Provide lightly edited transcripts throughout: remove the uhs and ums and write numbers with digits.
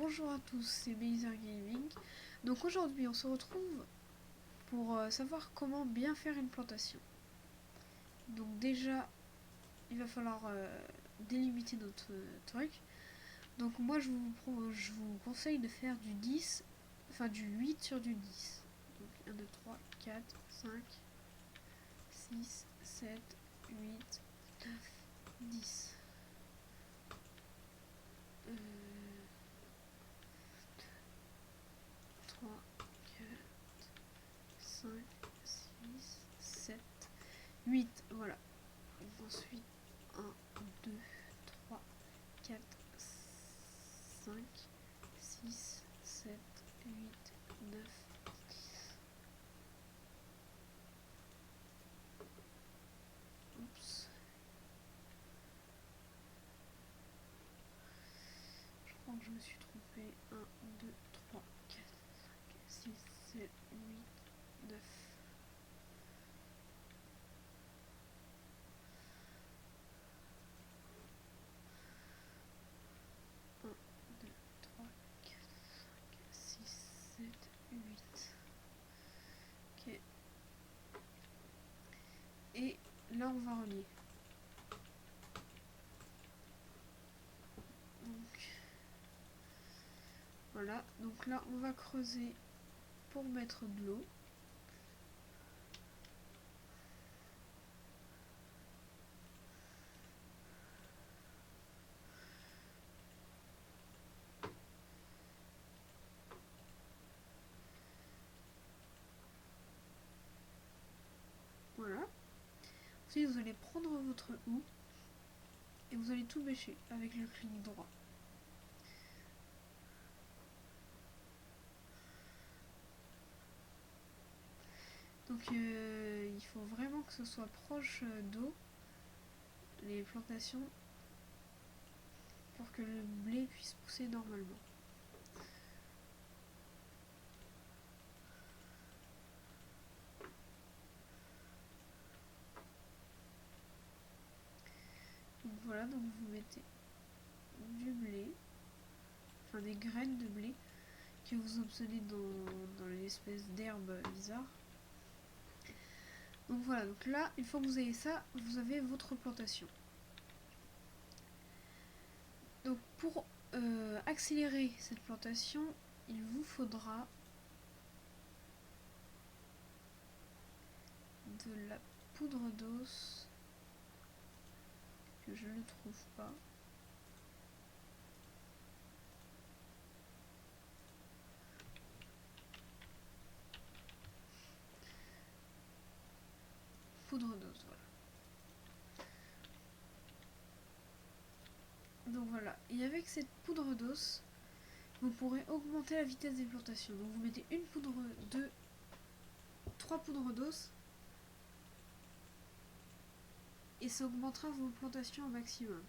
Bonjour à tous, c'est Beyzer Gaming. Donc aujourd'hui on se retrouve pour savoir comment bien faire une plantation. Donc déjà il va falloir délimiter notre truc. Donc moi je vous conseille de faire du 10, enfin du 8 sur du 10. Donc 1, 2, 3, 4, 5, 6, 7, 8, 9, 10. 3, 4, 5, 6, 7, 8, voilà. Et ensuite 1, 2, 3, 4, 5, 6, 7, 8, 9, 10. Oups. Je crois que je me suis trompé. 1, 2, 3, 4, 5, 6, 7, 8, 9. Ok. Et là on va relier. Donc voilà, donc là on va creuser pour mettre de l'eau. Voilà. Ensuite vous allez prendre votre houe et vous allez tout bêcher avec le clic droit. Donc il faut vraiment que ce soit proche d'eau, les plantations, pour que le blé puisse pousser normalement. Donc voilà, donc vous mettez du blé, enfin des graines de blé que vous obtenez dans l'espèce d'herbe bizarre. Donc voilà, donc là, une fois que vous avez ça, vous avez votre plantation. Donc pour accélérer cette plantation, il vous faudra de la poudre d'os, que je ne trouve pas. Poudre d'os, voilà. Donc voilà, et avec cette poudre d'os, vous pourrez augmenter la vitesse des plantations. Donc vous mettez une poudre, 2, 3 poudres d'os, et ça augmentera vos plantations au maximum.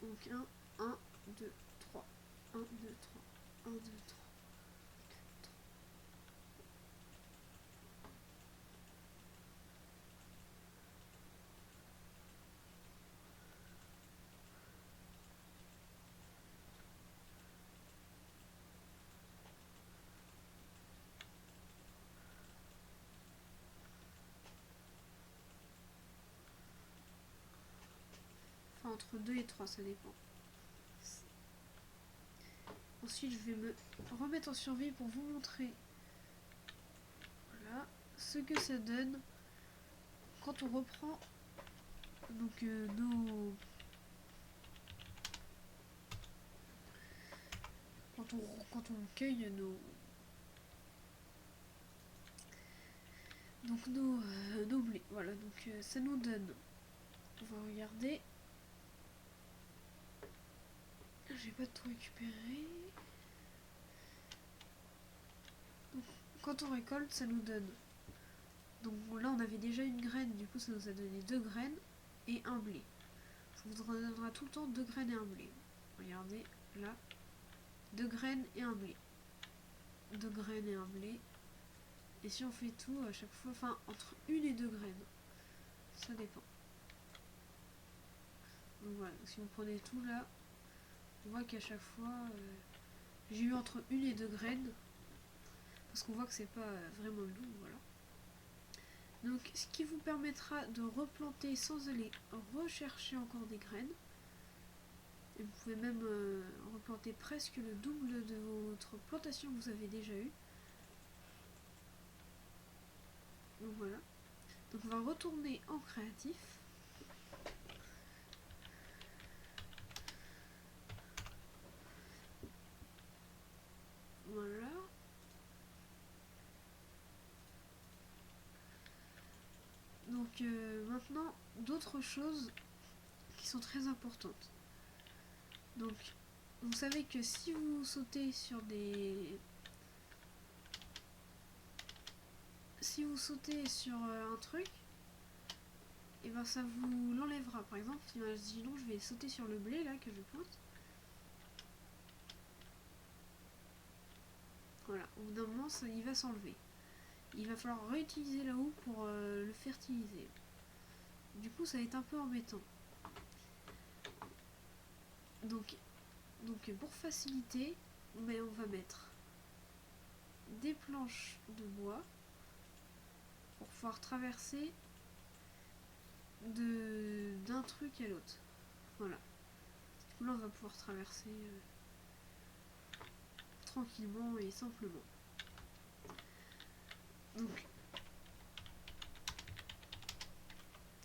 Donc 1, 2, 3, 1, 2, 3, 1, 2, 3. Enfin entre 2 et 3, ça dépend. Ensuite je vais me remettre en survie pour vous montrer, voilà, ce que ça donne quand on reprend donc quand on cueille nos blés. Voilà, donc ça nous donne, on va regarder. J'ai pas tout récupéré. Donc quand on récolte, ça nous donne, donc là on avait déjà une graine, du coup ça nous a donné 2 graines et un blé. Ça vous donnera tout le temps 2 graines et un blé. Regardez là, 2 graines et un blé, 2 graines et un blé. Et si on fait tout à chaque fois, enfin entre 1 et 2 graines, ça dépend. Donc voilà, si vous prenez tout là, on voit qu'à chaque fois, j'ai eu entre 1 et 2 graines, parce qu'on voit que c'est pas vraiment doux, voilà. Donc ce qui vous permettra de replanter sans aller rechercher encore des graines. Et vous pouvez même replanter presque le double de votre plantation que vous avez déjà eue. Donc voilà. Donc on va retourner en créatif. Voilà. Donc maintenant, d'autres choses qui sont très importantes. Donc, vous savez que si vous sautez sur des... Si vous sautez sur un truc, et ben ça vous l'enlèvera. Par exemple, imaginons je vais sauter sur le blé là que je plante. Voilà, au bout d'un moment, il va s'enlever. Il va falloir réutiliser la houe pour le fertiliser. Du coup, ça va être un peu embêtant. Donc pour faciliter, on va mettre des planches de bois pour pouvoir traverser d'un truc à l'autre. Voilà. Là, on va pouvoir traverser tranquillement et simplement. Donc,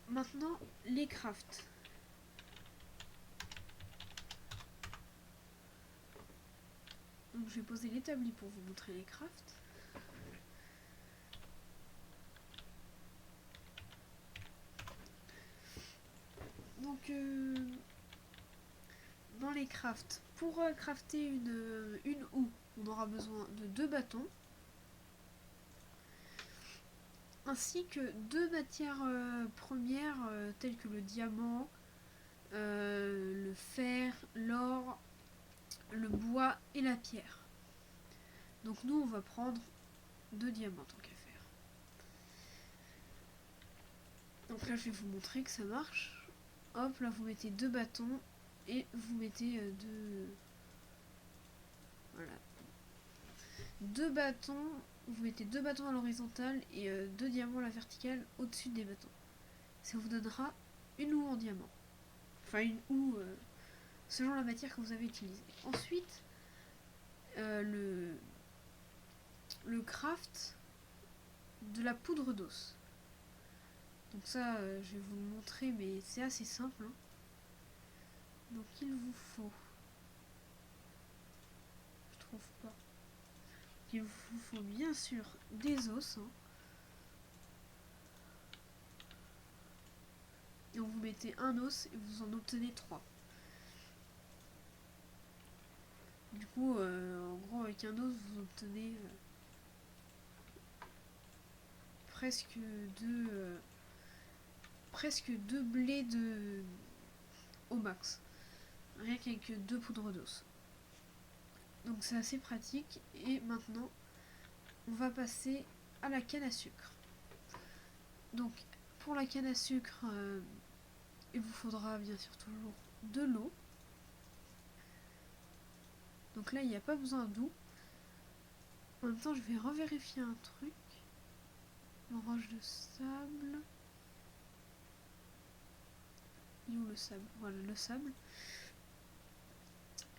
maintenant, les crafts. Donc, je vais poser l'établi pour vous montrer les crafts. Donc, dans les crafts, pour crafter une houe, on aura besoin de 2 bâtons, ainsi que 2 matières premières telles que le diamant, le fer, l'or, le bois et la pierre. Donc nous on va prendre 2 diamants tant qu'à faire. Donc là je vais vous montrer que ça marche. Hop, là vous mettez 2 bâtons et vous mettez 2... Voilà. 2 bâtons, vous mettez 2 bâtons à l'horizontale et 2 diamants à la verticale au-dessus des bâtons. Ça vous donnera une houe en diamant. Enfin une houe selon la matière que vous avez utilisée. Ensuite, le craft de la poudre d'os. Donc ça, je vais vous le montrer, mais c'est assez simple. Hein. Donc il vous faut... Je trouve pas. Il vous faut bien sûr des os. Hein. Et vous mettez un os et vous en obtenez 3. Du coup, en gros, avec un os, vous obtenez presque deux blés au max. Rien qu'avec 2 poudres d'os. Donc c'est assez pratique. Et maintenant, on va passer à la canne à sucre. Donc pour la canne à sucre, il vous faudra bien sûr toujours de l'eau. Donc là, il n'y a pas besoin d'eau. En même temps, je vais revérifier un truc. Une roche de sable. Il est où le sable? Voilà, le sable.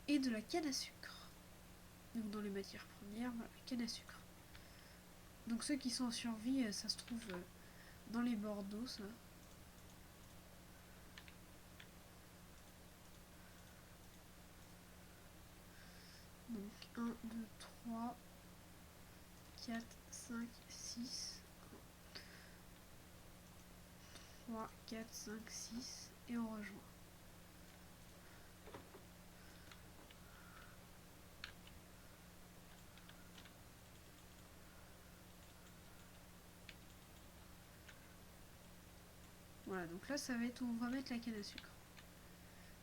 Et de la canne à sucre. Donc dans les matières premières, voilà, canne à sucre. Donc ceux qui sont en survie, ça se trouve dans les bords d'eau, ça. Donc 1, 2, 3, 4, 5, 6. 3, 4, 5, 6. Et on rejoint. Voilà, donc là, ça va être où on va mettre la canne à sucre.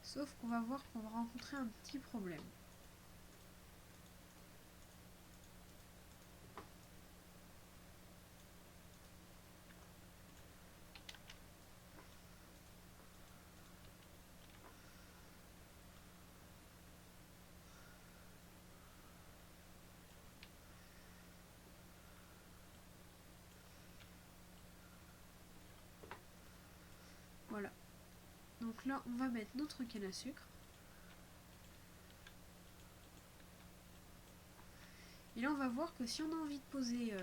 Sauf qu'on va voir qu'on va rencontrer un petit problème. Donc là, on va mettre notre canne à sucre. Et là, on va voir que si on a envie de poser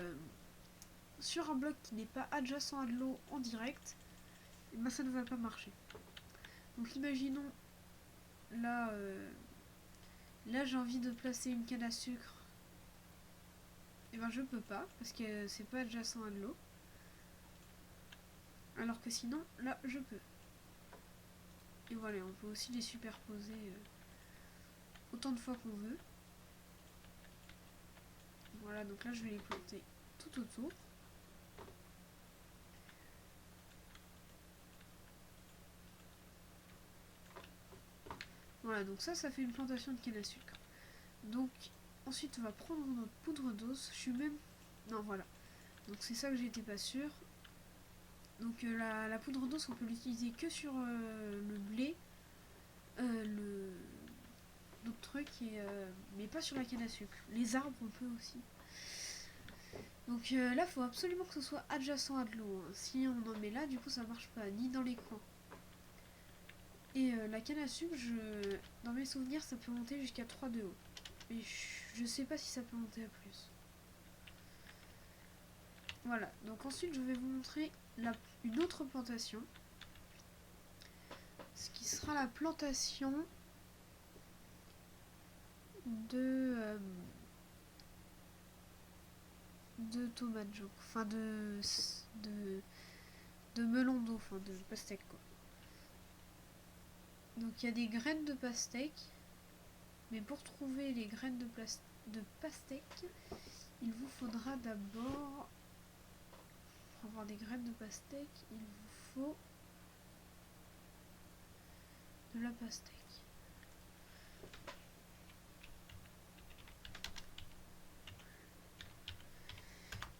sur un bloc qui n'est pas adjacent à de l'eau en direct, et ben ça ne va pas marcher. Donc imaginons, là, là j'ai envie de placer une canne à sucre. Et ben je peux pas, parce que c'est pas adjacent à de l'eau. Alors que sinon, là, je peux. Et voilà, on peut aussi les superposer autant de fois qu'on veut. Voilà, donc là, je vais les planter tout autour. Voilà, donc ça fait une plantation de canne à sucre. Donc, ensuite, on va prendre notre poudre d'os. Je suis même... Non, voilà. Donc c'est ça que j'étais pas sûre. Donc la poudre d'os, on peut l'utiliser que sur le blé, d'autres trucs, mais pas sur la canne à sucre. Les arbres, on peut aussi. Donc là, il faut absolument que ce soit adjacent à de l'eau. Hein. Si on en met là, du coup, ça marche pas, ni dans les coins. Et la canne à sucre, dans mes souvenirs, ça peut monter jusqu'à 3 de haut. Et je sais pas si ça peut monter à plus. Voilà, donc ensuite, je vais vous montrer une autre plantation. Ce qui sera la plantation de tomates, enfin de melon d'eau, enfin de pastèque quoi. Donc il y a des graines de pastèque, mais pour trouver les graines de pastèque, il vous faudra d'abord, pour avoir des graines de pastèque, il vous faut de la pastèque.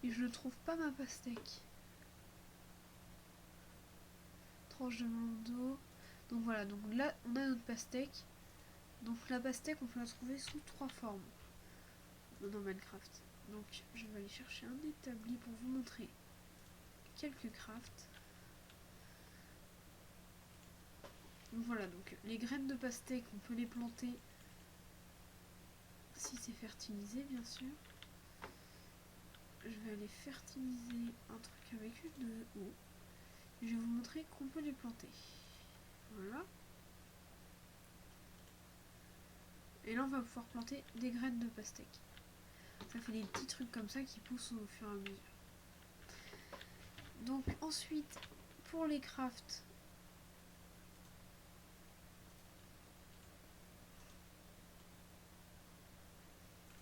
Et je ne trouve pas ma pastèque. Tranche de melon d'eau. Donc voilà, donc là on a notre pastèque. Donc la pastèque on peut la trouver sous 3 formes dans Minecraft. Donc je vais aller chercher un établi pour vous montrer quelques crafts. Donc voilà, donc les graines de pastèque on peut les planter si c'est fertilisé bien sûr. Je vais aller fertiliser un truc avec une eau. Je vais vous montrer qu'on peut les planter. Voilà. Et là on va pouvoir planter des graines de pastèque. Ça fait des petits trucs comme ça qui poussent au fur et à mesure. Donc ensuite, pour les crafts,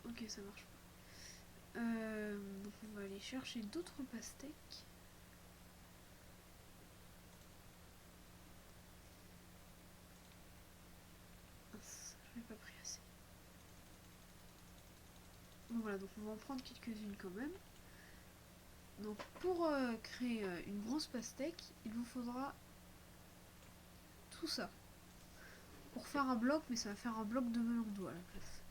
ok ça marche pas. Donc on va aller chercher d'autres pastèques. Je n'ai pas pris assez. Bon voilà, donc on va en prendre quelques-unes quand même. Donc pour créer une grosse pastèque, il vous faudra tout ça. Pour faire un bloc, mais ça va faire un bloc de melon d'eau à la place.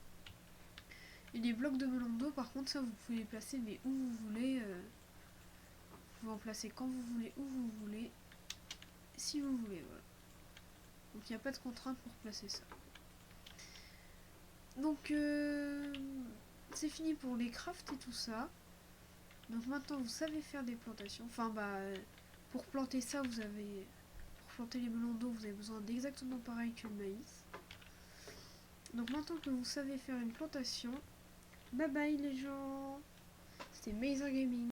Et les blocs de melon d'eau, par contre, ça vous pouvez les placer mais où vous voulez. Vous pouvez en placer quand vous voulez, où vous voulez, si vous voulez, voilà. Donc il n'y a pas de contrainte pour placer ça. Donc c'est fini pour les crafts et tout ça. Donc maintenant vous savez faire des plantations. Enfin pour planter ça vous avez... Pour planter les melons d'eau vous avez besoin d'exactement pareil que le maïs. Donc maintenant que vous savez faire une plantation, bye bye les gens. C'était Mazer Gaming.